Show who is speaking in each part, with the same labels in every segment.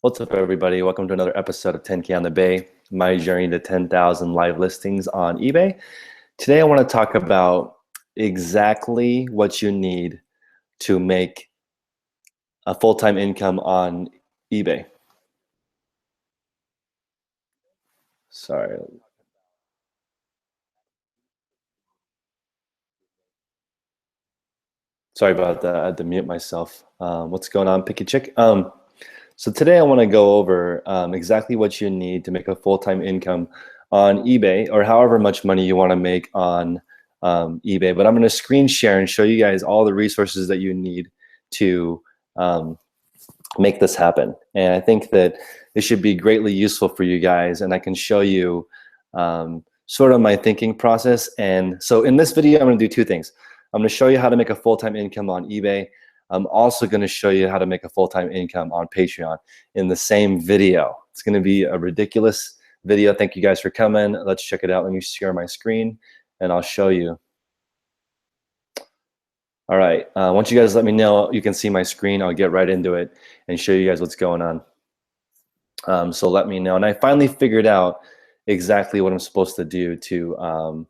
Speaker 1: What's up, everybody? Welcome to another episode of 10K on the Bay, my journey to 10,000 live listings on eBay. Today, I want to talk about exactly what you need to make a full-time income on eBay. Sorry. Sorry about that. I had to mute myself. What's going on, Picky Chick? So today I want to go over exactly what you need to make a full-time income on eBay, or however much money you want to make on eBay. But I'm going to screen share and show you guys all the resources that you need to make this happen. And I think that it should be greatly useful for you guys, and I can show you sort of my thinking process. And so in this video, I'm going to do two things. I'm going to show you how to make a full-time income on eBay. I'm also going to show you how to make a full-time income on Patreon in the same video. It's going to be a ridiculous video. Thank you guys for coming. Let's check it out. Let me share my screen and I'll show you. All right, once you guys let me know you can see my screen, I'll get right into it and show you guys what's going on. So let me know. And I finally figured out exactly what I'm supposed to do to,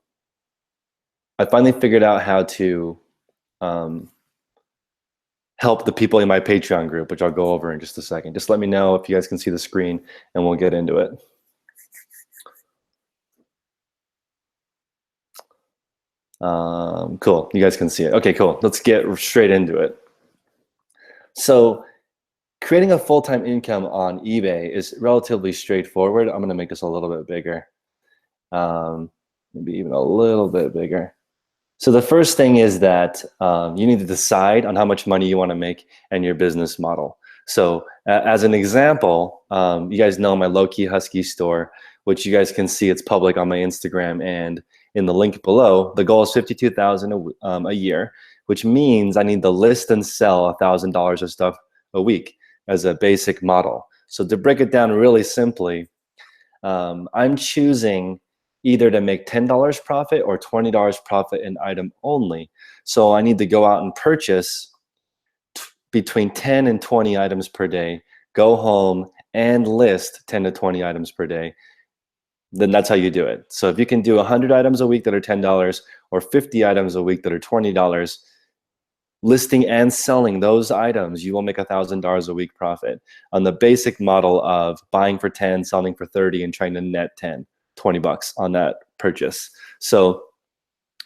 Speaker 1: I finally figured out how to help the people in my Patreon group, which I'll go over in just a second. Just let me know if you guys can see the screen and we'll get into it. Cool, you guys can see it. Okay, cool, let's get straight into it. So creating a full-time income on eBay is relatively straightforward. I'm gonna make this a little bit bigger. Maybe even a little bit bigger. So the first thing is that you need to decide on how much money you want to make and your business model. So as an example, you guys know my Low-Key Husky store, which you guys can see it's public on my Instagram and in the link below. The goal is $52,000 a year, which means I need to list and sell $1,000 of stuff a week as a basic model. So to break it down really simply, I'm choosing either to make $10 profit or $20 profit in item only. So I need to go out and purchase between 10 and 20 items per day, go home and list 10 to 20 items per day. Then that's how you do it. So if you can do 100 items a week that are $10 or 50 items a week that are $20, listing and selling those items, you will make $1,000 a week profit on the basic model of buying for 10, selling for 30, and trying to net 10, 20 bucks on that purchase. So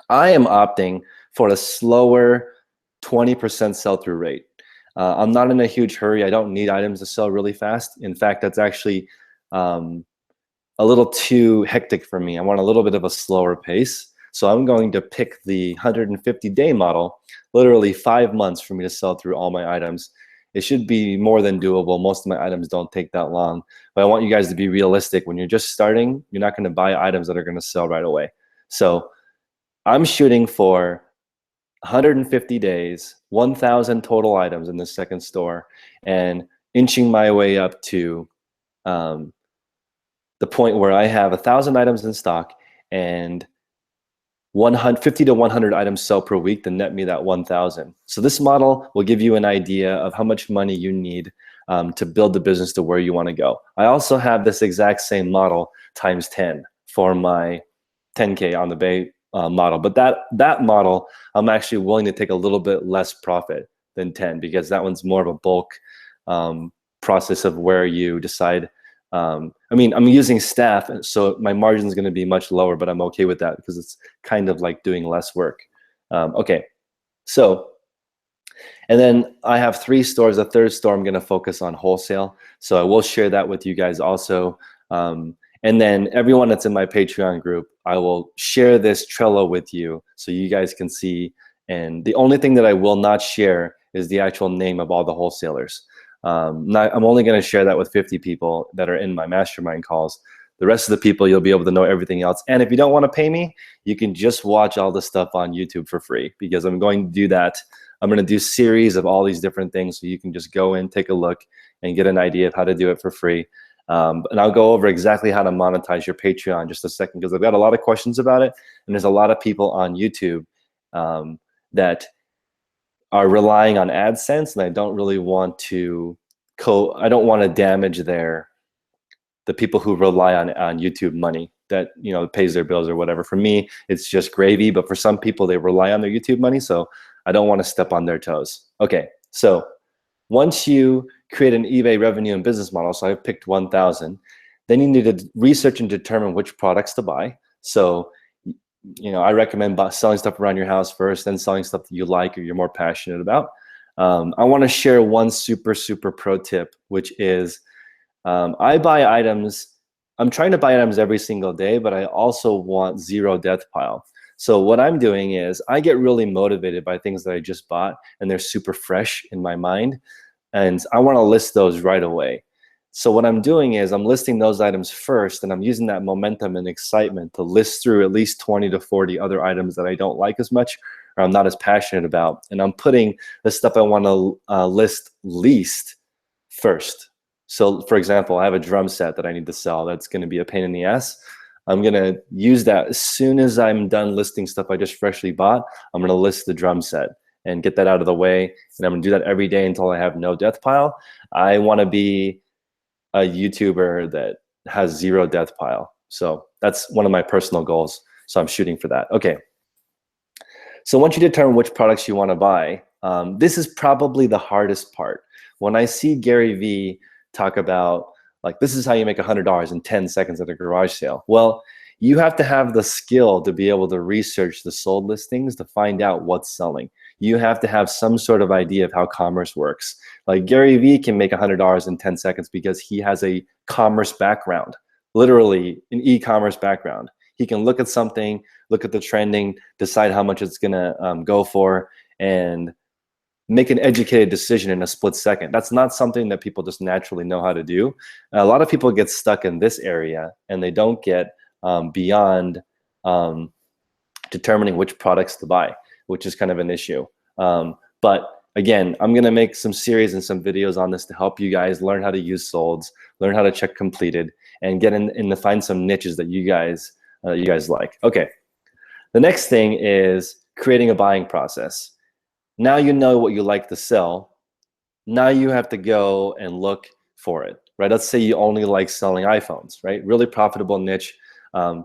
Speaker 1: I am opting for a slower 20% sell-through rate. I'm not in a huge hurry. I don't need items to sell really fast. In fact, that's actually a little too hectic for me. I want a little bit of a slower pace. So I'm going to pick the 150-day model, literally 5 months for me to sell through all my items. It should be more than doable. Most of my items don't take that long, but I want you guys to be realistic. When you're just starting, you're not going to buy items that are going to sell right away. So I'm shooting for 150 days, 1,000 total items in the second store, and inching my way up to the point where I have 1,000 items in stock and 50 to 100 items sell per week to net me that 1,000. So this model will give you an idea of how much money you need to build the business to where you want to go. I also have this exact same model times 10 for my 10K on the Bay model. But that model, I'm actually willing to take a little bit less profit than 10 because that one's more of a bulk process of where you decide. I mean, I'm using staff, so my margin is going to be much lower, but I'm okay with that because it's kind of like doing less work. Okay, so, and then I have 3 stores. The third store, I'm going to focus on wholesale. So I will share that with you guys also. And then everyone that's in my Patreon group, I will share this Trello with you so you guys can see. And the only thing that I will not share is the actual name of all the wholesalers. I'm only going to share that with 50 people that are in my mastermind calls. The rest of the people, you'll be able to know everything else. And if you don't want to pay me, you can just watch all the stuff on YouTube for free because I'm going to do that. I'm going to do series of all these different things so you can just go in, take a look, and get an idea of how to do it for free. And I'll go over exactly how to monetize your Patreon in just a second because I've got a lot of questions about it. And there's a lot of people on YouTube that are relying on AdSense, and I don't really want to I don't want to damage the people who rely on YouTube money that, you know, pays their bills or whatever. For me, it's just gravy, but for some people, they rely on their YouTube money, so I don't want to step on their toes. Okay, so once you create an eBay revenue and business model, so I've picked 1,000, then you need to research and determine which products to buy. So, you know, I recommend selling stuff around your house first, then selling stuff that you like or you're more passionate about. I want to share one super pro tip, which is I buy items. I'm trying to buy items every single day, but I also want zero death pile. So what I'm doing is I get really motivated by things that I just bought and they're super fresh in my mind. And I want to list those right away. So what I'm doing is I'm listing those items first, and I'm using that momentum and excitement to list through at least 20 to 40 other items that I don't like as much or I'm not as passionate about. And I'm putting the stuff I want to list least first. So for example, I have a drum set that I need to sell that's going to be a pain in the ass. I'm going to use that as soon as I'm done listing stuff I just freshly bought. I'm going to list the drum set and get that out of the way. And I'm going to do that every day until I have no death pile. I want to be a YouTuber that has zero death pile. So that's one of my personal goals. So I'm shooting for that. Okay. So once you determine which products you want to buy, this is probably the hardest part. When I see Gary Vee talk about, like, this is how you make $100 in 10 seconds at a garage sale. Well, you have to have the skill to be able to research the sold listings to find out what's selling. You have to have some sort of idea of how commerce works. Like Gary Vee can make $100 in 10 seconds because he has a commerce background, literally an e-commerce background. He can look at something, look at the trending, decide how much it's gonna go for, and make an educated decision in a split second. That's not something that people just naturally know how to do. A lot of people get stuck in this area and they don't get beyond determining which products to buy, which is kind of an issue. But again, I'm gonna make some series and some videos on this to help you guys learn how to use solds, learn how to check completed, and get in to find some niches that you guys like. Okay, the next thing is creating a buying process. Now you know what you like to sell. Now you have to go and look for it, right? Let's say you only like selling iPhones, right? Really profitable niche, and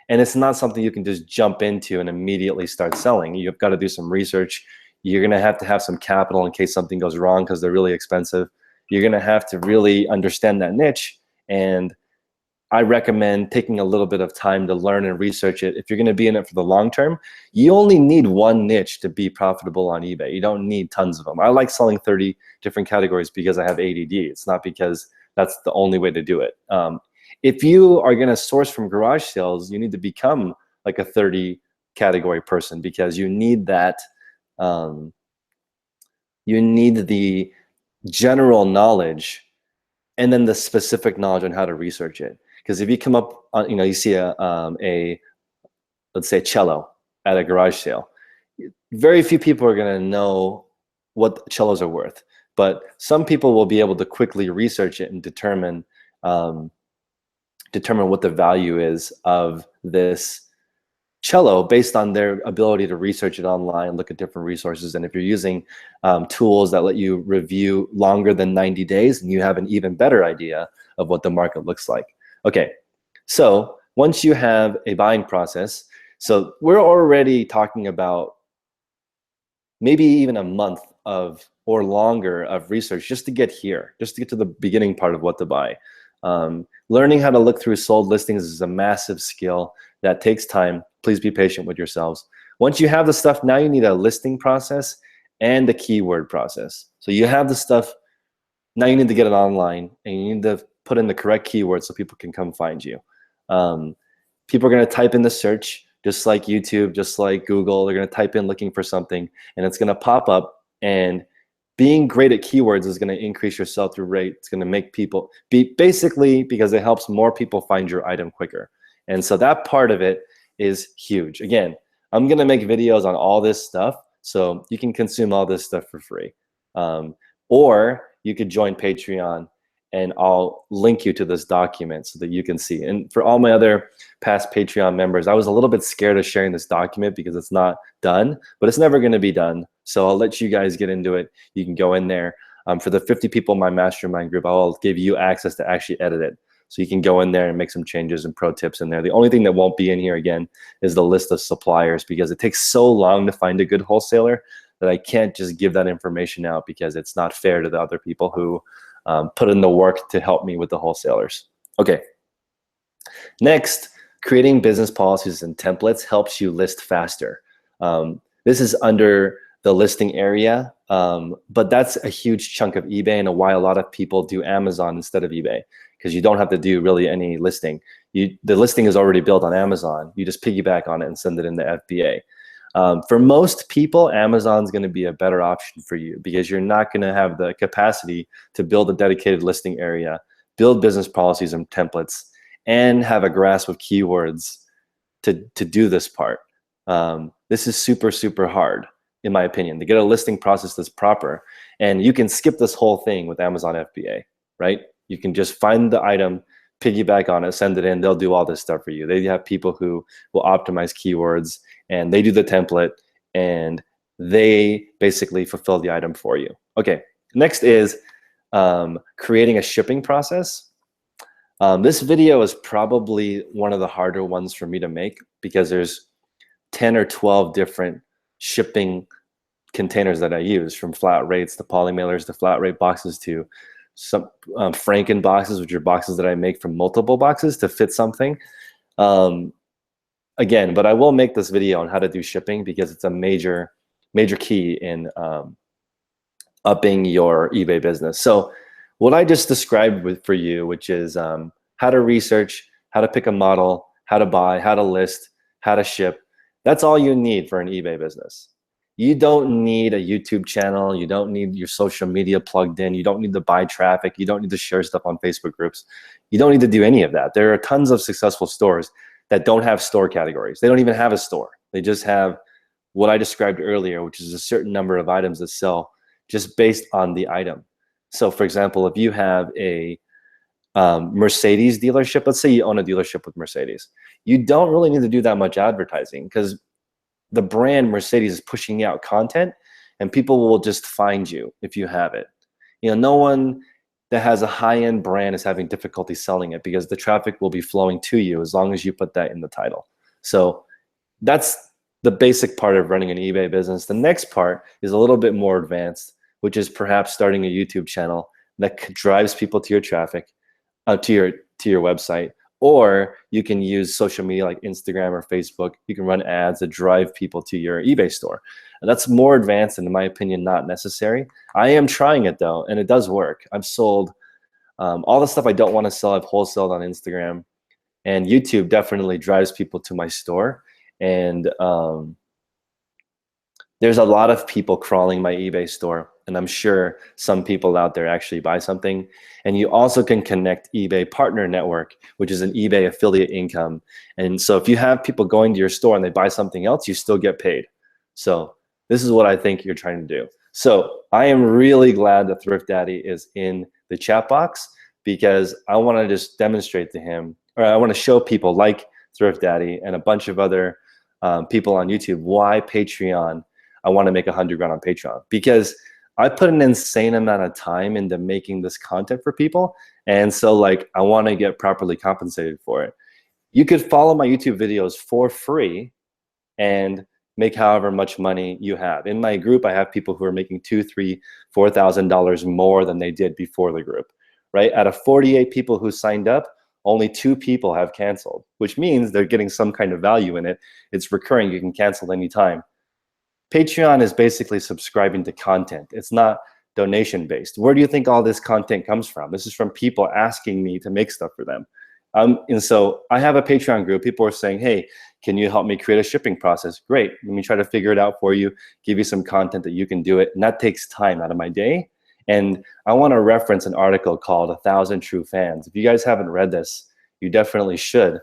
Speaker 1: it's not something you can just jump into and immediately start selling. You've got to do some research. You're gonna have to have some capital in case something goes wrong because they're really expensive. You're gonna have to really understand that niche, and I recommend taking a little bit of time to learn and research it. If you're going to be in it for the long term, you only need one niche to be profitable on eBay. You don't need tons of them. I like selling 30 different categories because I have ADD. It's not because that's the only way to do it. If you are going to source from garage sales, you need to become like a 30 category person because you need that. You need the general knowledge and then the specific knowledge on how to research it. Because if you come up on, you know, you see let's say a cello at a garage sale, very few people are going to know what cellos are worth, but some people will be able to quickly research it and determine what the value is of this cello based on their ability to research it online, look at different resources. And if you're using tools that let you review longer than 90 days, and you have an even better idea of what the market looks like. Okay, so once you have a buying process, so we're already talking about maybe even a month of or longer of research just to get here, just to get to the beginning part of what to buy. Learning how to look through sold listings is a massive skill that takes time. Please be patient with yourselves. Once you have the stuff, now you need a listing process and a keyword process. So you have the stuff, now you need to get it online and you need to put in the correct keywords so people can come find you. People are going to type in the search, just like YouTube, just like Google. They're going to type in looking for something and it's going to pop up, and being great at keywords is going to increase your sell-through rate. It's going to make people basically because it helps more people find your item quicker. And so that part of it is huge. Again, I'm going to make videos on all this stuff so you can consume all this stuff for free. Or you could join Patreon and I'll link you to this document so that you can see. And for all my other past Patreon members, I was a little bit scared of sharing this document because it's not done, but it's never going to be done. So I'll let you guys get into it. You can go in there. For the 50 people in my mastermind group, I'll give you access to actually edit it. So you can go in there and make some changes and pro tips in there. The only thing that won't be in here again is the list of suppliers, because it takes so long to find a good wholesaler that I can't just give that information out, because it's not fair to the other people who put in the work to help me with the wholesalers. Okay. Next, creating business policies and templates helps you list faster. This is under the listing area, but that's a huge chunk of eBay and why a lot of people do Amazon instead of eBay, because you don't have to do really any listing. The listing is already built on Amazon. You just piggyback on it and send it in the FBA. For most people, Amazon's going to be a better option for you, because you're not going to have the capacity to build a dedicated listing area, build business policies and templates, and have a grasp of keywords to do this part. This is super, super hard, in my opinion, to get a listing process that's proper. And you can skip this whole thing with Amazon FBA, right? You can just find the item, piggyback on it, send it in. They'll do all this stuff for you. They have people who will optimize keywords, and they do the template, and they basically fulfill the item for you. Okay, next is creating a shipping process. This video is probably one of the harder ones for me to make, because there's 10 or 12 different shipping containers that I use, from flat rates to poly mailers to flat rate boxes to some Franken boxes, which are boxes that I make from multiple boxes to fit something. Again, but I will make this video on how to do shipping, because it's a major key in upping your eBay business. So what I just described for you, which is how to research, how to pick a model, how to buy, how to list, how to ship, that's all you need for an eBay business. You don't need a YouTube channel. You don't need your social media plugged in. You don't need to buy traffic. You don't need to share stuff on Facebook groups. You don't need to do any of that. There are tons of successful stores that don't have store categories. They don't even have a store. They just have what I described earlier, which is a certain number of items that sell just based on the item. So for example, if you have a Mercedes dealership, let's say you own a dealership with Mercedes, you don't really need to do that much advertising, because the brand Mercedes is pushing out content, and people will just find you if you have it. You know, no one that has a high-end brand is having difficulty selling it, because the traffic will be flowing to you as long as you put that in the title. So that's the basic part of running an eBay business. The next part is a little bit more advanced, which is perhaps starting a YouTube channel that drives people to your traffic, to your website. Or you can use social media like Instagram or Facebook. You can run ads that drive people to your eBay store. And that's more advanced and, in my opinion, not necessary. I am trying it though, and it does work. I've sold all the stuff I don't want to sell. I've wholesaled on Instagram, and YouTube definitely drives people to my store. And there's a lot of people crawling my eBay store, and I'm sure some people out there actually buy something. And you also can connect eBay Partner Network, which is an eBay affiliate income. And so if you have people going to your store and they buy something else, you still get paid. So this is what I think you're trying to do. So I am really glad that Thrift Daddy is in the chat box, because I want to just demonstrate to him, or I want to show people like Thrift Daddy and a bunch of other people on YouTube why Patreon, I want to make 100 grand on Patreon, because I put an insane amount of time into making this content for people. And so like, I want to get properly compensated for it. You could follow my YouTube videos for free and make however much money you have. In my group, I have people who are making $2,000, $3,000, $4,000 more than they did before the group, right? Out of 48 people who signed up, only 2 people have canceled, which means they're getting some kind of value in it. It's recurring. You can cancel anytime. Patreon is basically subscribing to content. It's not donation based. Where do you think all this content comes from? This is from people asking me to make stuff for them. And so I have a Patreon group. People are saying, hey, can you help me create a shipping process? Great, let me try to figure it out for you, give you some content that you can do it. And that takes time out of my day. And I want to reference an article called 1,000 True Fans. If you guys haven't read this, you definitely should.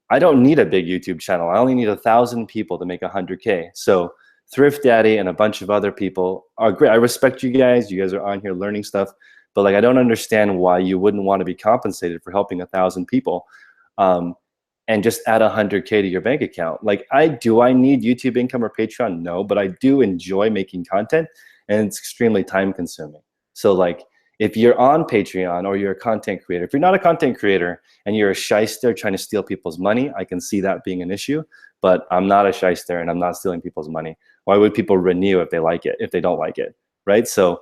Speaker 1: I don't need a big YouTube channel. I only need 1,000 people to make 100K. So Thrift Daddy and a bunch of other people are great. I respect you guys. You guys are on here learning stuff, but like, I don't understand why you wouldn't want to be compensated for helping 1,000 people and just add 100K to your bank account. Like, do I need YouTube income or Patreon? No, but I do enjoy making content, and it's extremely time consuming. So like, if you're on Patreon or you're a content creator, if you're not a content creator and you're a shyster trying to steal people's money, I can see that being an issue, but I'm not a shyster and I'm not stealing people's money. Why would people renew if they like it, if they don't like it, right? So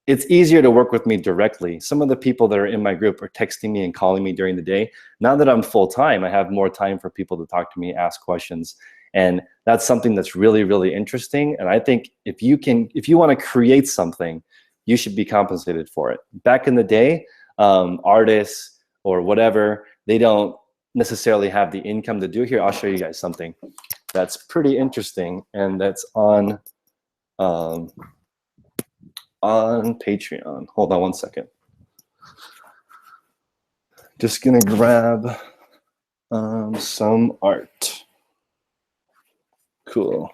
Speaker 1: it's easier to work with me directly. Some of the people that are in my group are texting me and calling me during the day. Now that I'm full-time, I have more time for people to talk to me, ask questions. And that's something that's really, really interesting. And I think if you want to create something, you should be compensated for it. Back in the day, artists or whatever, they don't necessarily have the income to do it. Here, I'll show you guys something that's pretty interesting, and that's on Patreon. Hold on one second. Just gonna grab some art. Cool.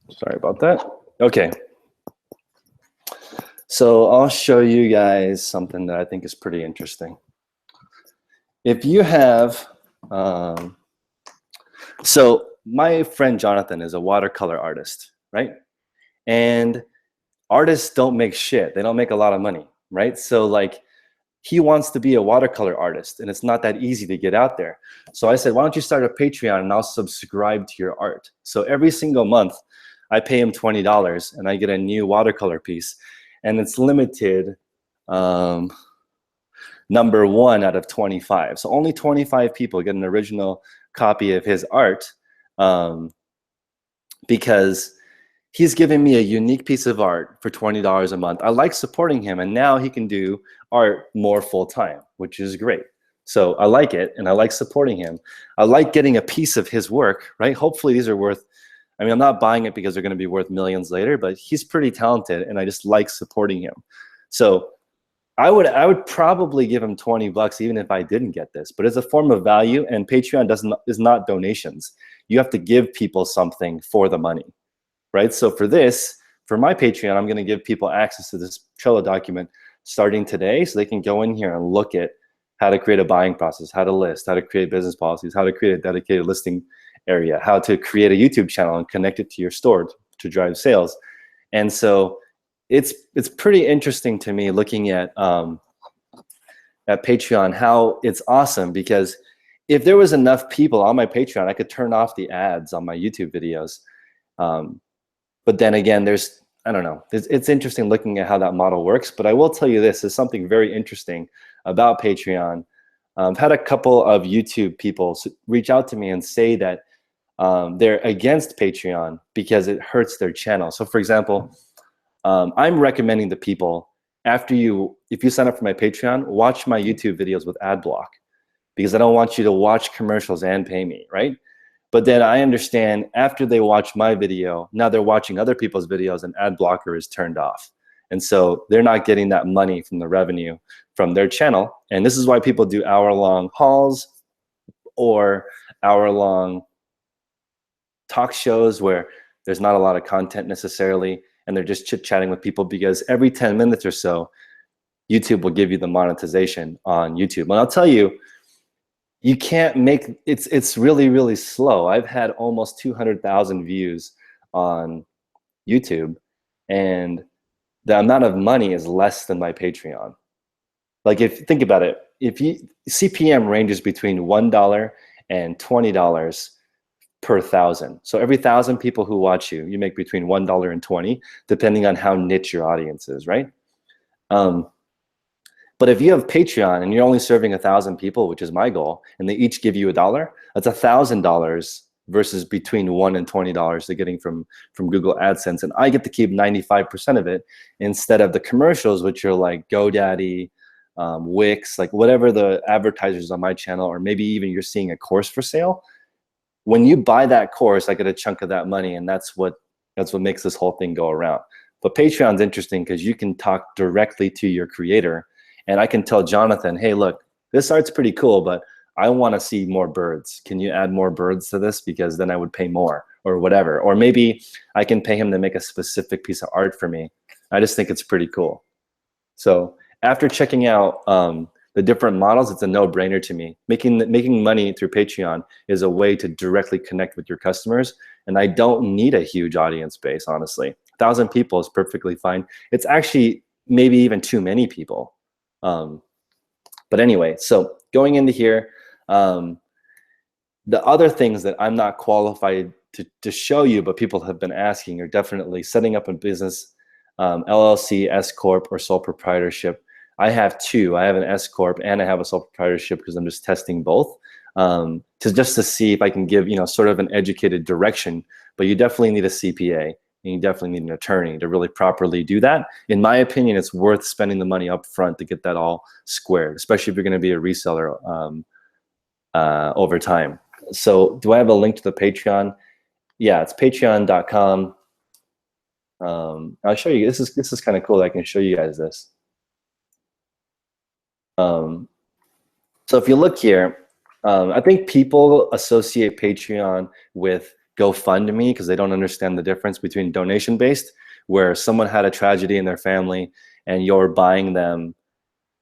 Speaker 1: Sorry about that. Okay. So I'll show you guys something that I think is pretty interesting. If you have, so my friend Jonathan is a watercolor artist, right? And artists don't make shit. They don't make a lot of money, right? So like, he wants to be a watercolor artist, and it's not that easy to get out there. So I said, why don't you start a Patreon and I'll subscribe to your art. So every single month, I pay him $20 and I get a new watercolor piece, and it's limited number 1 out of 25. So only 25 people get an original copy of his art because he's given me a unique piece of art for $20 a month. I like supporting him, and now he can do art more full-time, which is great. So I like it, and I like supporting him. I like getting a piece of his work, right? Hopefully these are worth, I mean, I'm not buying it because they're gonna be worth millions later, but he's pretty talented, and I just like supporting him. So I would probably give him 20 bucks even if I didn't get this, but it's a form of value, and Patreon is not donations. You have to give people something for the money. Right? So for this, for my Patreon, I'm going to give people access to this Trello document starting today, so they can go in here and look at how to create a buying process, how to list, how to create business policies, how to create a dedicated listing area, how to create a YouTube channel and connect it to your store to drive sales. And so it's pretty interesting to me looking at Patreon, how it's awesome, because if there was enough people on my Patreon, I could turn off the ads on my YouTube videos. But then again, I don't know, it's interesting looking at how that model works. But I will tell you this is something very interesting about Patreon. I've had a couple of YouTube people reach out to me and say that they're against Patreon because it hurts their channel. So for example, I'm recommending to people, if you sign up for my Patreon, watch my YouTube videos with ad block, because I don't want you to watch commercials and pay me, right? But then I understand after they watch my video, now they're watching other people's videos and ad blocker is turned off. And so they're not getting that money from the revenue from their channel. And this is why people do hour-long hauls or hour-long talk shows where there's not a lot of content necessarily, and they're just chit-chatting with people, because every 10 minutes or so, YouTube will give you the monetization on YouTube. And I'll tell you, you can't make, it's really, really slow. I've had almost 200,000 views on YouTube, and the amount of money is less than my Patreon. Like, if think about it, CPM ranges between $1 and $20 per 1,000. So every 1,000 people who watch you, you make between $1 and 20, depending on how niche your audience is, right? But if you have Patreon and you're only serving 1,000 people, which is my goal, and they each give you $1, that's $1,000 versus between $1 and $20 they're getting from Google AdSense. And I get to keep 95% of it instead of the commercials, which are like GoDaddy, Wix, like whatever the advertisers on my channel, or maybe even you're seeing a course for sale. When you buy that course, I get a chunk of that money, and that's what makes this whole thing go around. But Patreon's interesting because you can talk directly to your creator. And I can tell Jonathan, hey, look, this art's pretty cool, but I want to see more birds. Can you add more birds to this? Because then I would pay more, or whatever. Or maybe I can pay him to make a specific piece of art for me. I just think it's pretty cool. So after checking out the different models, it's a no-brainer to me. Making money through Patreon is a way to directly connect with your customers And I don't need a huge audience base, honestly. 1,000 people is perfectly fine. It's actually maybe even too many people. But anyway, so going into here, the other things that I'm not qualified to show you, but people have been asking, are definitely setting up a business, LLC, S Corp, or sole proprietorship. I have two. I have an S Corp and I have a sole proprietorship because I'm just testing both, to see if I can give, sort of an educated direction. But you definitely need a CPA and you definitely need an attorney to really properly do that. In my opinion, it's worth spending the money up front to get that all squared, especially if you're going to be a reseller over time. So do I have a link to the Patreon? Yeah, it's patreon.com. I'll show you. This is kind of cool. I can show you guys this. So if you look here, I think people associate Patreon with GoFundMe because they don't understand the difference between donation-based, where someone had a tragedy in their family and you're buying them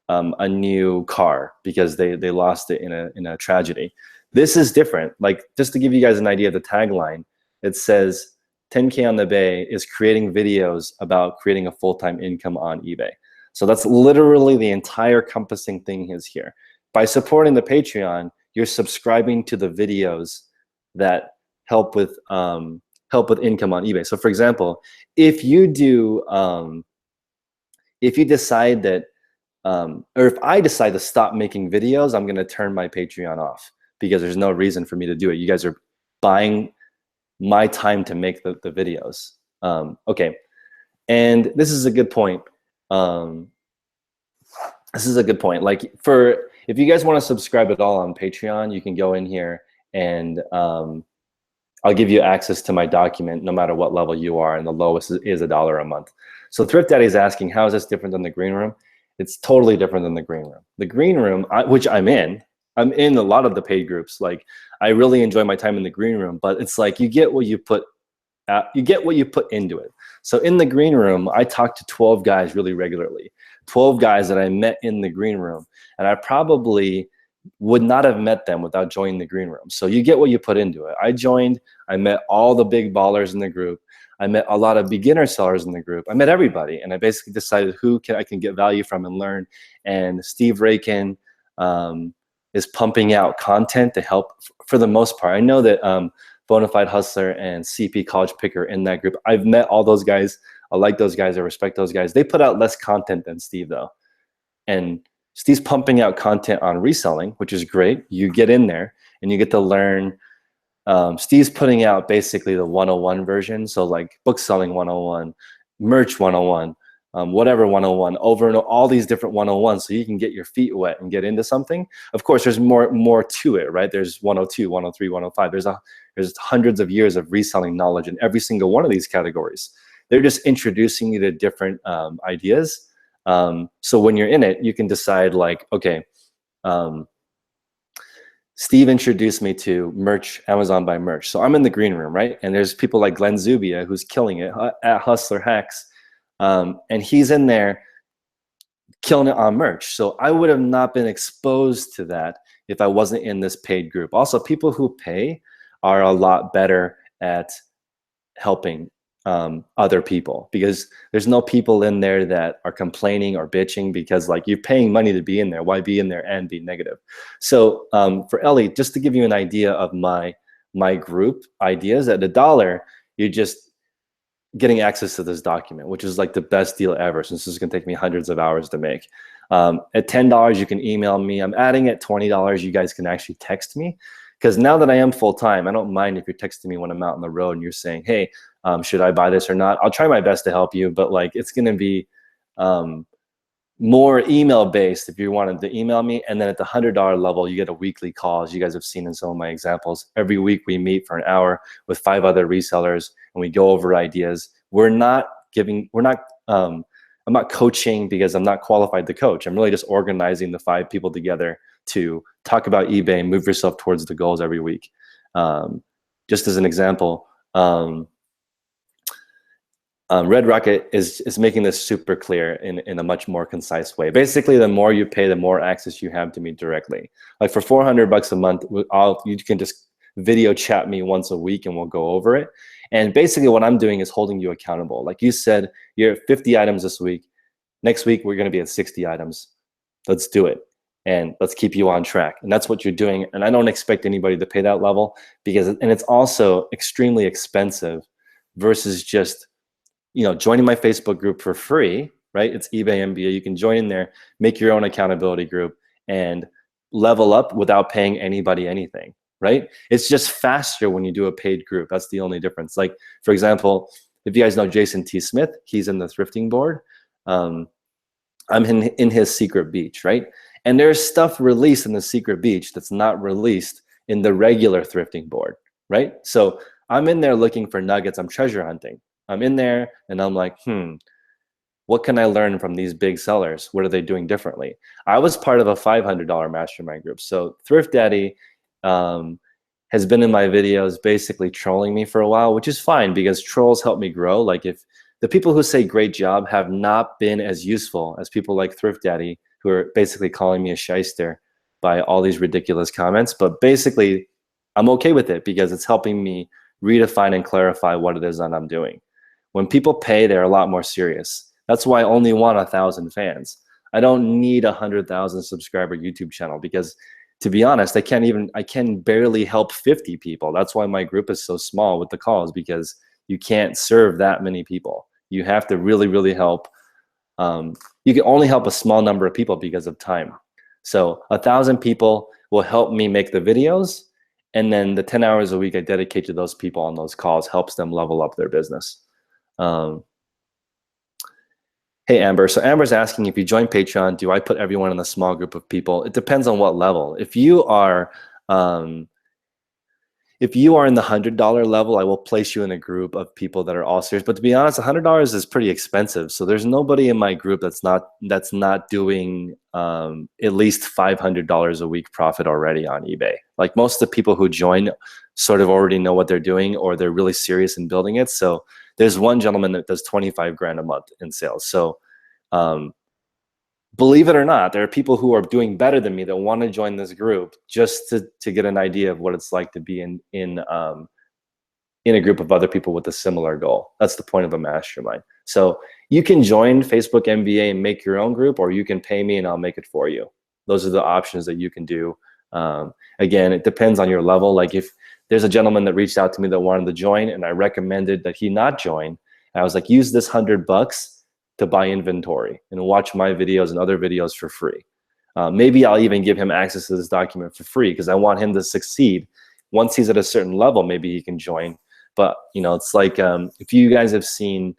Speaker 1: a new car because they lost it in a tragedy. This is different. Like, just to give you guys an idea of the tagline, it says 10K on the Bay is creating videos about creating a full-time income on eBay. So that's literally the entire encompassing thing is here. By supporting the Patreon, you're subscribing to the videos that help with income on eBay. So for example, if you decide that, or if I decide to stop making videos, I'm going to turn my Patreon off because there's no reason for me to do it. You guys are buying my time to make the videos. Okay. And this is a good point. This is a good point. Like, if you guys want to subscribe at all on Patreon, you can go in here and I'll give you access to my document no matter what level you are, and the lowest is $1 a month. So Thrift Daddy is asking, how is this different than the green room? It's totally different than the green room. The green room, which I'm in a lot of the paid groups. Like, I really enjoy my time in the green room, but it's like you get what you put into it. So in the green room, I talk to 12 guys really regularly, 12 guys that I met in the green room, and I probably would not have met them without joining the green room. So you get what you put into it. I joined, I met all the big ballers in the group. I met a lot of beginner sellers in the group. I met everybody, and I basically decided I can get value from and learn. And Steve Rakin is pumping out content to help for the most part. I know that Bonafide Hustler and CP College Picker in that group. I've met all those guys. I like those guys. I respect those guys. They put out less content than Steve, though. And Steve's pumping out content on reselling, which is great. You get in there and you get to learn. Steve's putting out basically the 101 version. So like book selling 101, merch 101, whatever 101, over and all these different 101s, so you can get your feet wet and get into something. Of course, there's more to it, right? There's 102, 103, 105. There's hundreds of years of reselling knowledge in every single one of these categories. They're just introducing you to different ideas. So when you're in it, you can decide like, okay, Steve introduced me to merch, Amazon by merch. So I'm in the green room, right? And there's people like Glenn Zubia, who's killing it at Hustler Hacks. And he's in there killing it on merch. So I would have not been exposed to that if I wasn't in this paid group. Also, people who pay are a lot better at helping other people, because there's no people in there that are complaining or bitching, because like, you're paying money to be in there. Why be in there and be negative? So for Ellie, just to give you an idea of my group ideas, at $1, you're just getting access to this document, which is like the best deal ever, since this is going to take me hundreds of hours to make. At $10, you can email me. I'm adding at $20, you guys can actually text me, because now that I am full-time, I don't mind if you're texting me when I'm out on the road and you're saying, hey, should I buy this or not? I'll try my best to help you, but like, it's going to be more email based if you wanted to email me. And then at the $100 level, you get a weekly call, as you guys have seen in some of my examples. Every week we meet for an hour with 5 other resellers and we go over ideas. I'm not coaching because I'm not qualified to coach. I'm really just organizing the 5 people together to talk about eBay and move yourself towards the goals every week. Just as an example, Red Rocket is making this super clear in a much more concise way. Basically, the more you pay, the more access you have to me directly. Like for $400 a month, you can just video chat me once a week and we'll go over it. And basically what I'm doing is holding you accountable. Like you said, you're at 50 items this week. Next week, we're going to be at 60 items. Let's do it. And let's keep you on track. And that's what you're doing. And I don't expect anybody to pay that level because, and it's also extremely expensive versus just, joining my Facebook group for free, right? It's eBay MBA. You can join in there, make your own accountability group and level up without paying anybody anything, right? It's just faster when you do a paid group. That's the only difference. Like, for example, if you guys know Jason T. Smith, he's in the thrifting board. I'm in his secret beach, right? And there's stuff released in the secret beach that's not released in the regular thrifting board, right? So I'm in there looking for nuggets. I'm treasure hunting. I'm in there and I'm like, what can I learn from these big sellers? What are they doing differently? I was part of a $500 mastermind group. So Thrift Daddy has been in my videos basically trolling me for a while, which is fine because trolls help me grow. Like if the people who say great job have not been as useful as people like Thrift Daddy, who are basically calling me a shyster by all these ridiculous comments. But basically, I'm okay with it because it's helping me redefine and clarify what it is that I'm doing. When people pay, they're a lot more serious. That's why I only want 1,000 fans. I don't need 100,000 subscriber YouTube channel because, to be honest, I can barely help 50 people. That's why my group is so small with the calls, because you can't serve that many people. You have to really, really help. You can only help a small number of people because of time. So 1,000 people will help me make the videos. And then the 10 hours a week I dedicate to those people on those calls helps them level up their business. Hey, Amber. So Amber's asking, if you join Patreon, do I put everyone in a small group of people? It depends on what level. If you are in the $100 level, I will place you in a group of people that are all serious. But to be honest, $100 is pretty expensive. So there's nobody in my group that's not doing at least $500 a week profit already on eBay. Like most of the people who join sort of already know what they're doing, or they're really serious in building it. So there's one gentleman that does 25 grand a month in sales. So believe it or not, there are people who are doing better than me that want to join this group just to get an idea of what it's like to be in a group of other people with a similar goal. That's the point of a mastermind. So you can join Facebook MBA and make your own group, or you can pay me and I'll make it for you. Those are the options that you can do. Again, it depends on your level. Like if there's a gentleman that reached out to me that wanted to join and I recommended that he not join, I was like, use this $100 to buy inventory and watch my videos and other videos for free. Maybe I'll even give him access to this document for free because I want him to succeed. Once he's at a certain level, maybe he can join. But it's like if you guys have seen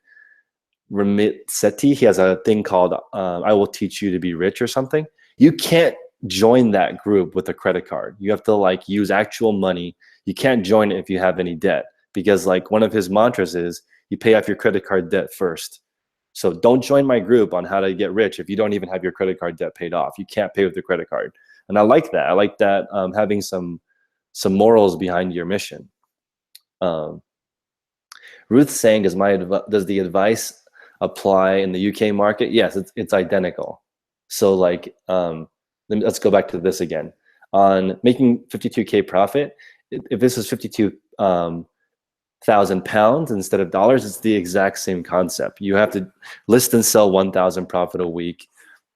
Speaker 1: Ramit Sethi, he has a thing called I Will Teach You to Be Rich or something. You can't join that group with a credit card. You have to like use actual money. You can't join it if you have any debt, because like one of his mantras is you pay off your credit card debt first. So don't join my group on how to get rich if you don't even have your credit card debt paid off. You can't pay with your credit card. And I like that. I like that having some morals behind your mission. Ruth's saying, does the advice apply in the UK market? Yes, it's identical. So like, let's go back to this again. On making 52K profit, if this is 52,000 pounds instead of dollars, it's the exact same concept. You have to list and sell 1,000 profit a week,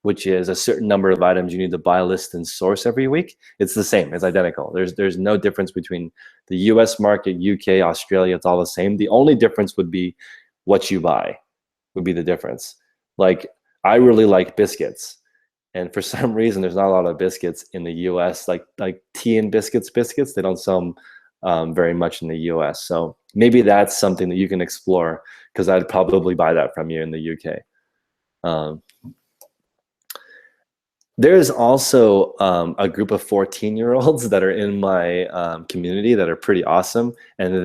Speaker 1: which is a certain number of items you need to buy, list, and source every week. It's the same. It's identical. There's no difference between the US market, UK, Australia. It's all the same. The only difference would be what you buy would be the difference. Like I really like biscuits. And for some reason, there's not a lot of biscuits in the US, like tea and biscuits. They don't sell them very much in the US. So maybe that's something that you can explore, because I'd probably buy that from you in the UK. There's also a group of 14-year-olds that are in my community that are pretty awesome. And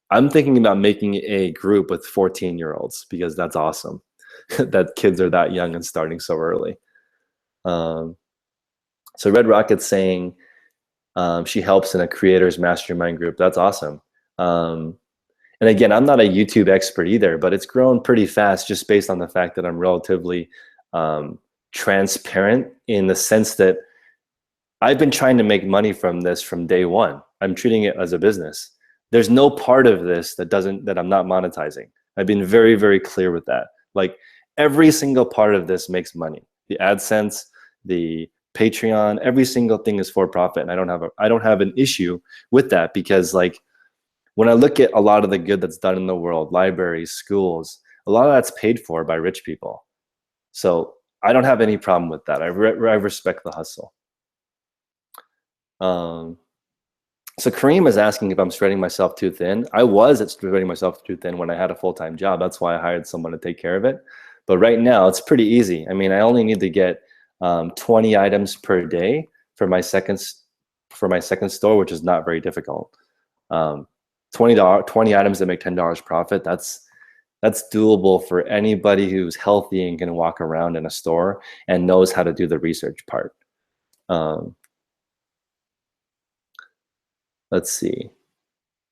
Speaker 1: I'm thinking about making a group with 14-year-olds because that's awesome that kids are that young and starting so early. So Red Rocket's saying she helps in a creators mastermind group. That's awesome. And again, I'm not a YouTube expert either, but it's grown pretty fast just based on the fact that I'm relatively transparent, in the sense that I've been trying to make money from this from day one. I'm treating it as a business. There's no part of this that I'm not monetizing. I've been very, very clear with that. Like every single part of this makes money. The AdSense, the Patreon, every single thing is for profit. And I don't have an issue with that, because like when I look at a lot of the good that's done in the world, libraries, schools, a lot of that's paid for by rich people. So I don't have any problem with that. I respect the hustle. So Kareem is asking if I'm spreading myself too thin. I was spreading myself too thin when I had a full-time job. That's why I hired someone to take care of it. But right now it's pretty easy. I mean, I only need to get 20 items per day for my second store, which is not very difficult. 20 items that make $10 profit. That's doable for anybody who's healthy and can walk around in a store and knows how to do the research part. Let's see.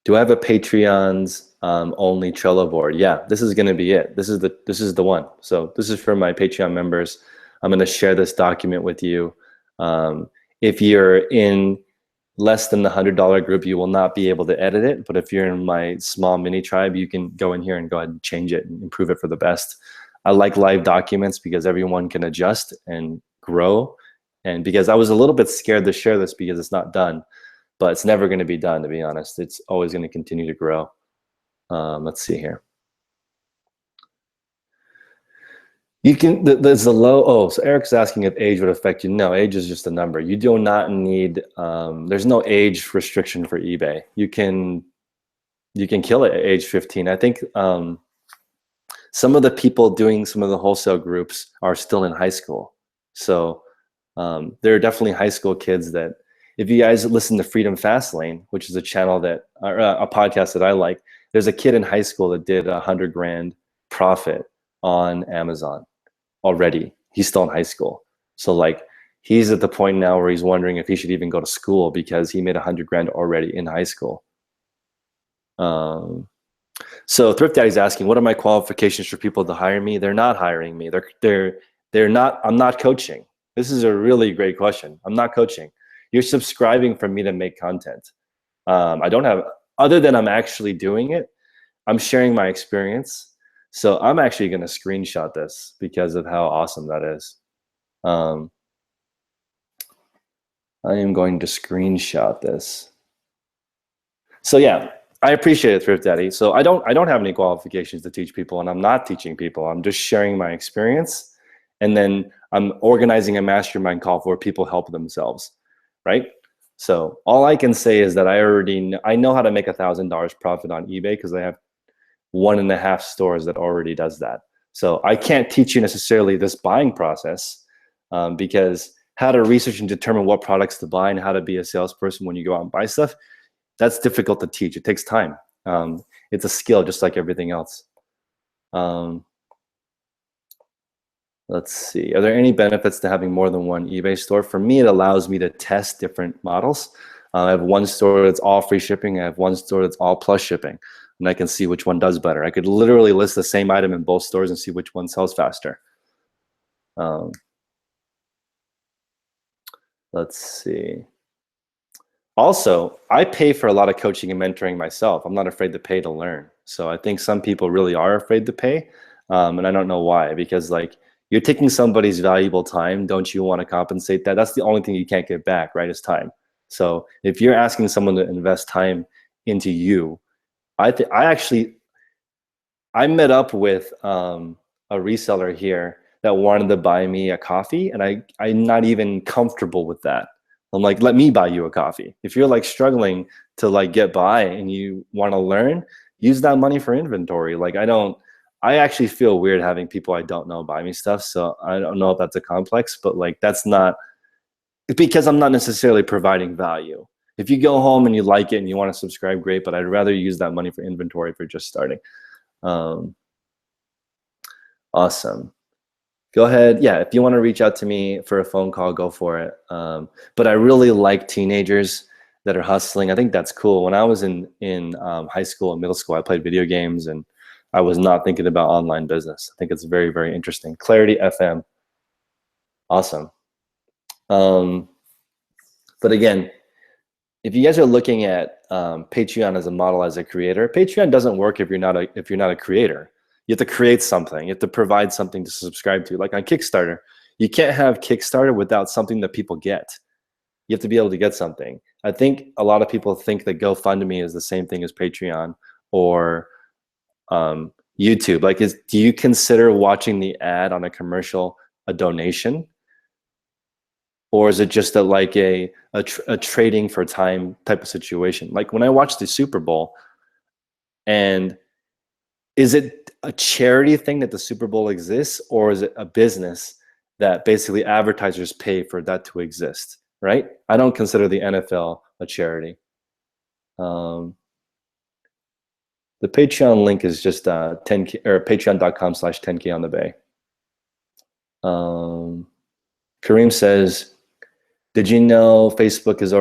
Speaker 1: Do I have a Patreon's only Trello board? Yeah, this is going to be it. This is the one. So this is for my Patreon members. I'm going to share this document with you. If you're in less than the $100 group, you will not be able to edit it. But if you're in my small mini tribe, you can go in here and go ahead and change it and improve it for the best. I like live documents because everyone can adjust and grow. And because I was a little bit scared to share this because it's not done. But it's never going to be done, to be honest. It's always going to continue to grow. Let's see here. You can, there's a low, oh, so Eric's asking if age would affect you. No, age is just a number. You do not need, there's no age restriction for eBay. You can kill it at age 15. I think some of the people doing some of the wholesale groups are still in high school. So there are definitely high school kids that, if you guys listen to Freedom Fastlane, which is a channel that, or a podcast that I like, there's a kid in high school that did $100 grand profit on Amazon already. He's still in high school. So like, he's at the point now where he's wondering if he should even go to school because he made $100 grand already in high school. So Thrift Daddy's asking, what are my qualifications for people to hire me? They're not hiring me. They're not, I'm not coaching. This is a really great question. I'm not coaching. You're subscribing for me to make content. I don't have, other than I'm actually doing it, I'm sharing my experience. So I'm actually going to screenshot this because of how awesome that is. I am going to screenshot this. So yeah, I appreciate it, Thrift Daddy. So I don't have any qualifications to teach people, and I'm not teaching people. I'm just sharing my experience, and then I'm organizing a mastermind call where people help themselves. Right? So all I can say is that I know how to make $1,000 profit on eBay because I have 1.5 stores that already does that. So I can't teach you necessarily this buying process because how to research and determine what products to buy and how to be a salesperson when you go out and buy stuff, that's difficult to teach. It takes time. It's a skill just like everything else. Let's see. Are there any benefits to having more than one eBay store? For me, it allows me to test different models. I have one store that's all free shipping. I have one store that's all plus shipping. And I can see which one does better. I could literally list the same item in both stores and see which one sells faster. Let's see. Also, I pay for a lot of coaching and mentoring myself. I'm not afraid to pay to learn. So I think some people really are afraid to pay. And I don't know why, because like, you're taking somebody's valuable time. Don't you want to compensate that? That's the only thing you can't get back, right? Is time. So if you're asking someone to invest time into you, I met up with a reseller here that wanted to buy me a coffee, and I'm not even comfortable with that. I'm like, let me buy you a coffee. If you're like struggling to like get by and you want to learn, use that money for inventory. Like I actually feel weird having people I don't know buy me stuff. So I don't know if that's a complex, but like that's not, it's because I'm not necessarily providing value. If you go home and you like it and you want to subscribe, great, but I'd rather use that money for inventory if you're just starting. Awesome. Go ahead. Yeah, if you want to reach out to me for a phone call, go for it. But I really like teenagers that are hustling. I think that's cool. When I was in high school and middle school, I played video games and I was not thinking about online business. I think it's very, very interesting. Clarity FM. Awesome. But again, if you guys are looking at Patreon as a model as a creator, Patreon doesn't work if you're not a creator. You have to create something. You have to provide something to subscribe to. Like on Kickstarter, you can't have Kickstarter without something that people get. You have to be able to get something. I think a lot of people think that GoFundMe is the same thing as Patreon or YouTube. Like, do you consider watching the ad on a commercial a donation? Or is it just a trading for time type of situation? Like when I watch the Super Bowl, and is it a charity thing that the Super Bowl exists, or is it a business that basically advertisers pay for that to exist, right? I don't consider the NFL a charity. The Patreon link is just 10K or patreon.com/10K on the bay. Kareem says, did you know Facebook is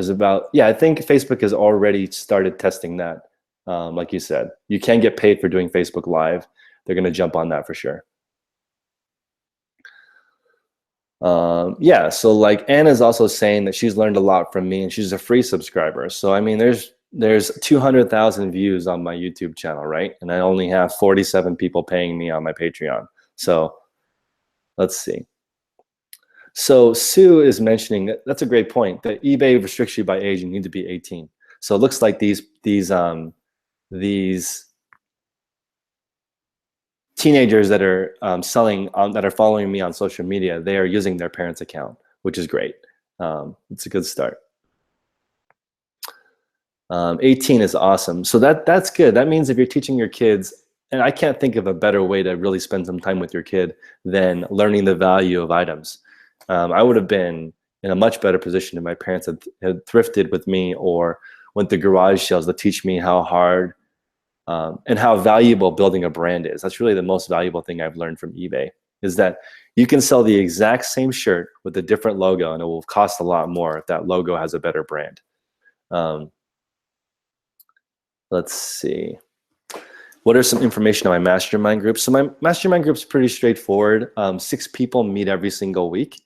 Speaker 1: about, yeah, I think Facebook has already started testing that. Like you said, you can get paid for doing Facebook Live. They're going to jump on that for sure. Yeah, so like Anna's also saying that she's learned a lot from me and she's a free subscriber. So I mean, there's 200,000 views on my YouTube channel, right? And I only have 47 people paying me on my Patreon. So let's see. So Sue is mentioning that's a great point, that eBay restricts you by age. You need to be 18. So it looks like these teenagers that are that are following me on social media, they are using their parents' account, which is great. It's a good start. 18 is awesome. So that's good. That means if you're teaching your kids, and I can't think of a better way to really spend some time with your kid than learning the value of items. I would have been in a much better position if my parents had thrifted with me or went to garage sales to teach me how hard and how valuable building a brand is. That's really the most valuable thing I've learned from eBay, is that you can sell the exact same shirt with a different logo and it will cost a lot more if that logo has a better brand. Let's see. What are some information on my mastermind group? So my mastermind group is pretty straightforward. 6 people meet every single week.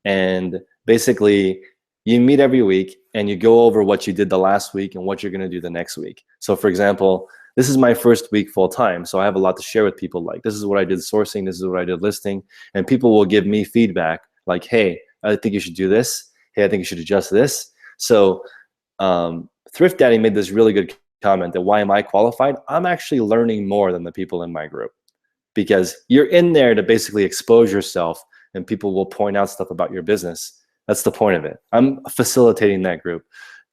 Speaker 1: And basically, you meet every week and you go over what you did the last week and what you're going to do the next week. So for example, this is my first week full time. So I have a lot to share with people. Like, this is what I did sourcing. This is what I did listing. And people will give me feedback like, hey, I think you should do this. Hey, I think you should adjust this. So Thrift Daddy made this really good comment that why am I qualified? I'm actually learning more than the people in my group, because you're in there to basically expose yourself and people will point out stuff about your business. That's the point of it. I'm facilitating that group.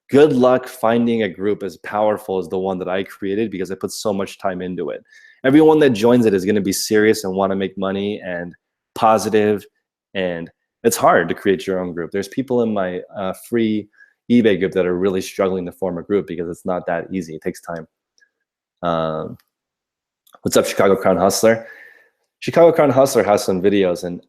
Speaker 1: Good luck finding a group as powerful as the one that I created, because I put so much time into it. Everyone that joins it is going to be serious and want to make money and positive, and it's hard to create your own group. There's people in my free eBay group that are really struggling to form a group because it's not that easy. It takes time. What's up, Chicago Crown Hustler? Chicago Crown Hustler has some videos, and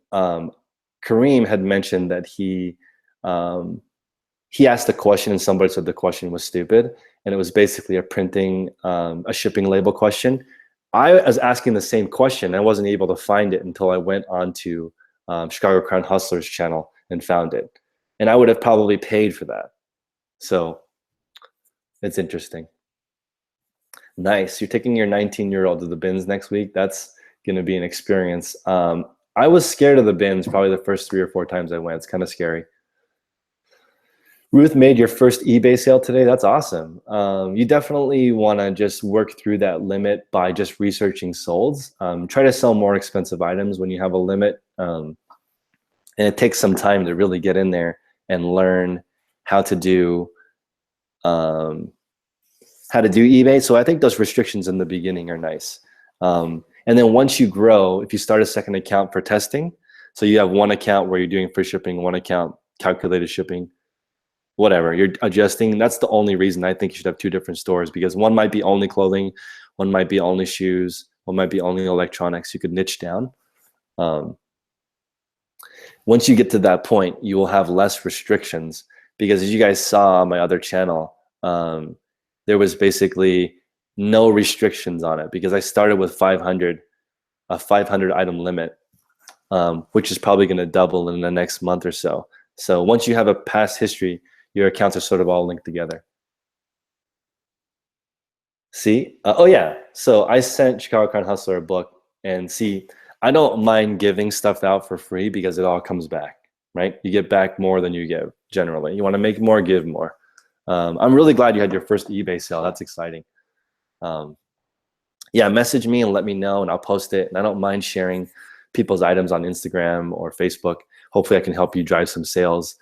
Speaker 1: Kareem had mentioned that he asked a question and somebody said the question was stupid, and it was basically a shipping label question. I was asking the same question. I wasn't able to find it until I went on to Chicago Crown Hustler's channel and found it. And I would have probably paid for that. So it's interesting. Nice. You're taking your 19-year-old to the bins next week. That's going to be an experience. I was scared of the bins probably the first 3 or 4 times I went. It's kind of scary. Ruth made your first eBay sale today. That's awesome. You definitely want to just work through that limit by just researching solds. Try to sell more expensive items when you have a limit. And it takes some time to really get in there and learn how to do eBay. So I think those restrictions in the beginning are nice. And then once you grow, if you start a second account for testing, so you have one account where you're doing free shipping, one account calculated shipping, whatever, you're adjusting. That's the only reason I think you should have 2 different stores, because one might be only clothing, one might be only shoes, one might be only electronics. You could niche down. Once you get to that point, you will have less restrictions, because as you guys saw on my other channel, there was basically no restrictions on it, because I started with a 500 item limit, which is probably going to double in the next month or so. So once you have a past history, your accounts are sort of all linked together. See? Oh yeah. So I sent Chicago Crown Hustler a book, and see, I don't mind giving stuff out for free because it all comes back, right? You get back more than you give generally. You want to make more, give more. I'm really glad you had your first eBay sale. That's exciting. Yeah, message me and let me know, and I'll post it. And I don't mind sharing people's items on Instagram or Facebook. Hopefully I can help you drive some sales.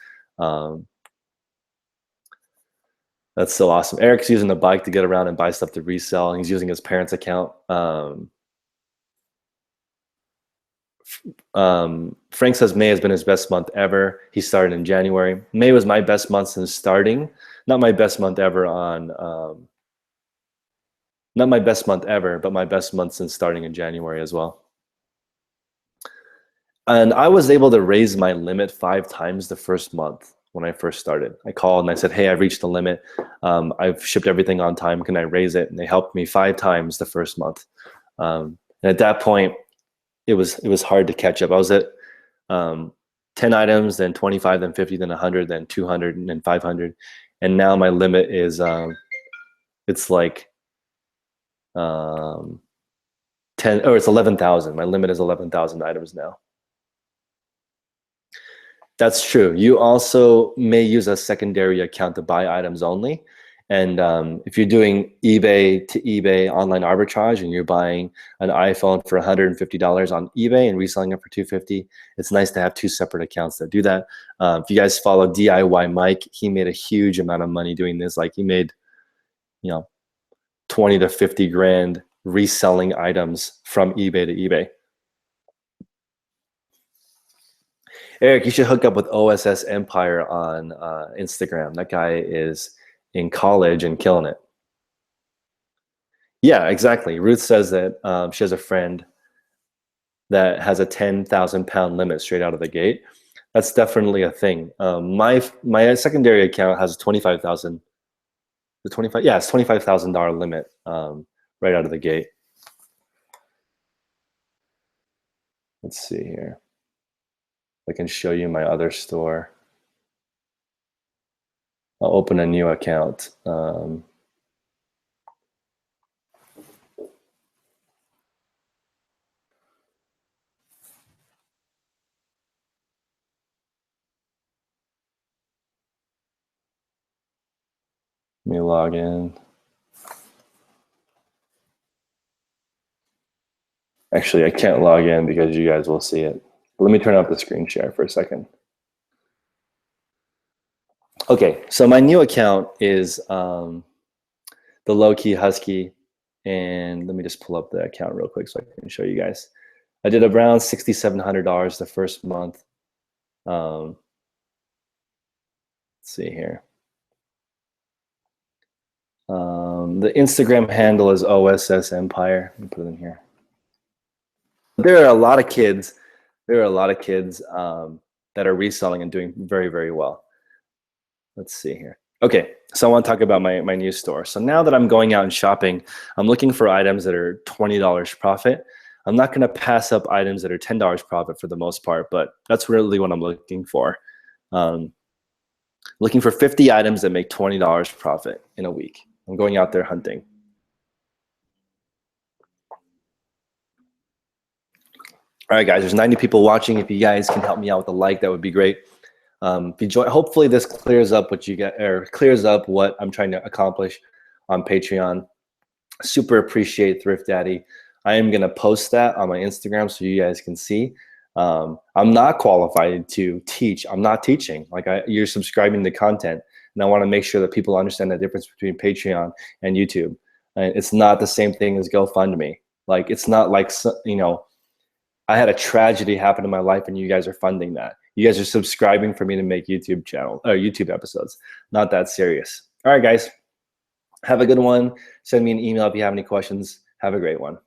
Speaker 1: That's so awesome. Eric's using the bike to get around and buy stuff to resell. He's using his parents' account. Frank says May has been his best month ever. He started in January. May was my best month since starting. Not my best month ever on, not my best month ever, but my best month since starting in January as well. And I was able to raise my limit 5 times the first month when I first started. I called and I said, hey, I've reached the limit. I've shipped everything on time. Can I raise it? And they helped me 5 times the first month. And at that point, it was hard to catch up. I was at 10 items, then 25, then 50, then 100, then 200, and then 500. And now my limit is, it's like 10, or it's 11,000. My limit is 11,000 items now. That's true. You also may use a secondary account to buy items only. And if you're doing eBay to eBay online arbitrage and you're buying an iPhone for $150 on eBay and reselling it for $250, it's nice to have 2 separate accounts that do that. If you guys follow DIY Mike, he made a huge amount of money doing this. Like he made, 20 to 50 grand reselling items from eBay to eBay. Eric, you should hook up with OSS Empire on Instagram. That guy is in college and killing it. Yeah, exactly. Ruth says that she has a friend that has a 10,000 pound limit straight out of the gate. That's definitely a thing. My secondary account has a 25,000. The 25, yeah, it's $25,000 limit right out of the gate. Let's see here. I can show you my other store. I'll open a new account. Let me log in. Actually, I can't log in because you guys will see it. Let me turn off the screen share for a second. Okay, so my new account is the Low Key Husky, and let me just pull up the account real quick so I can show you guys. I did around $6,700 the first month. Let's see here. The Instagram handle is OSS Empire. Let me put it in here. There are a lot of kids. There are a lot of kids that are reselling and doing very, very well. Let's see here. Okay, so I want to talk about my new store. So now that I'm going out and shopping, I'm looking for items that are $20 profit. I'm not going to pass up items that are $10 profit for the most part, but that's really what I'm looking for. Looking for 50 items that make $20 profit in a week. I'm going out there hunting. All right, guys, there's 90 people watching. If you guys can help me out with a like, that would be great. Hopefully this clears up what you get, or clears up what I'm trying to accomplish on Patreon. Super appreciate Thrift Daddy. I am gonna post that on my Instagram so you guys can see. I'm not qualified to teach. I'm not teaching. Like you're subscribing to content, and I want to make sure that people understand the difference between Patreon and YouTube. And it's not the same thing as GoFundMe. Like it's not like, I had a tragedy happen in my life and you guys are funding that. You guys are subscribing for me to make YouTube episodes. Not that serious. All right, guys, have a good one. Send me an email if you have any questions. Have a great one.